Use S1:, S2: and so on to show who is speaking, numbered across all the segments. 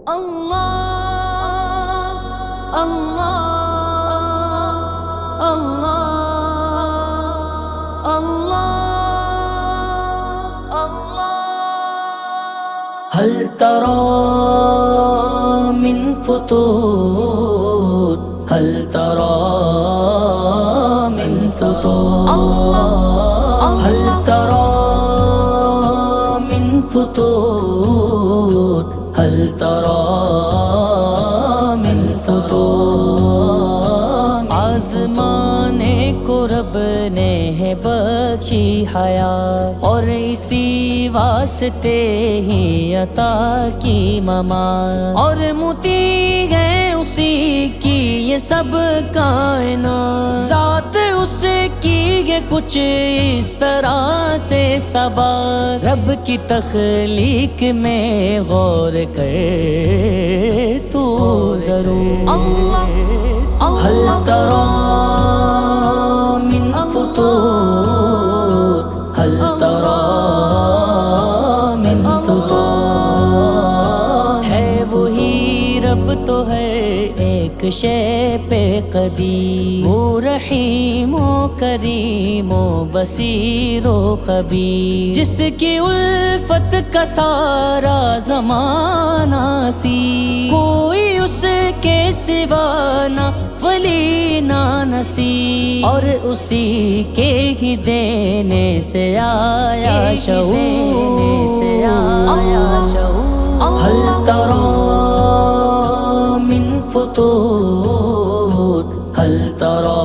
S1: اللہ اللہ اللہ اللہ اللہ هل ترى من فتور هل ترى من فتور هل ترى من فتور هل ترى من فتور آزمانے کو رب نے ہے بخشی حیات اور اسی واسطے ہی عطا کی ممات اور متی ہے اسی کی یہ سب کائنات ذات اس کی ہے کچھ اس طرح سے سبا رب کی تخلیق میں غور کر تو ضرور هل ترى من فتور هل ترى من فتور ہے وہی رب تو ہے ایک شے پہ قدیر وہ رحیم و کریم و بصیر و خبیر جس کی الفت کا سارا زمانہ سی کوئی اس کے سوا نہ ولی نہ نصیر اور اسی کے ہی دینے سے آیا شعور هل ترى من فتور هل ترى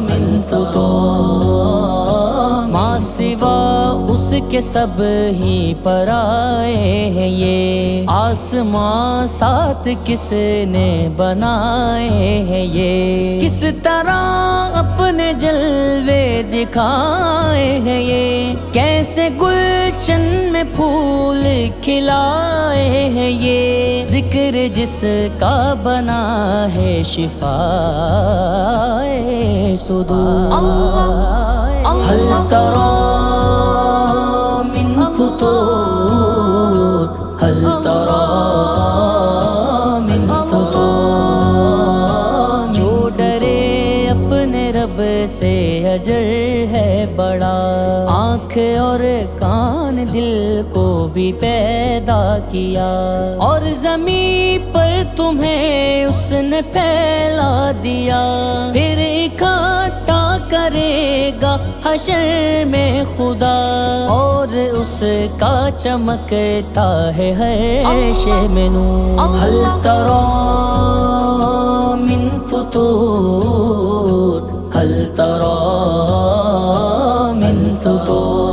S1: من فتور ما سوا اس کے سب ہی پرائے ہیں یہ آسمان ساتھ کس نے بنائے ہیں یہ کس طرح اپنے جلوے دکھائے ہیں یہ کیسے گلشن میں پھول کھلائے ہیں یہ ذکر جس کا بنا ہے شفائے صدور هل ترى من فتور هل ترى من فتور جو ڈرے اپنے رب سے اجر ہے بڑا آنکھ اور کان دل کو بھی پیدا کیا اور زمین پر تمہیں اس نے پھیلا دیا پھر اکٹھا کرے گا حشر میں خدا اور اس کا چمکتا ہے ہر شے میں نور هل ترى من فتور هل ترى من فتور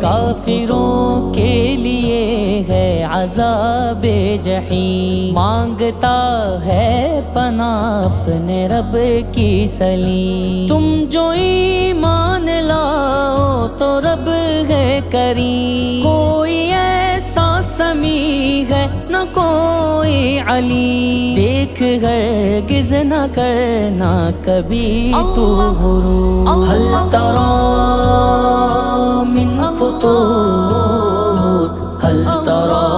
S1: کافروں کے لیے ہے عذاب جحیم مانگتا ہے پناہ اپنے رب کی سلیم تم جو ایمان لاؤ تو رب ہے کریم کوئی ایسا سمیع ہے نہ کوئی علیم دیکھ ہرگز نہ کرنا کبھی تو غرور هل ترى من فتور هل ترى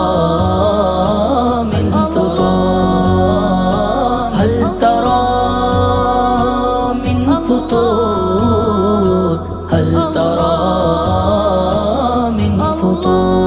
S1: من فتور هل ترى من فتور هل ترى من فتور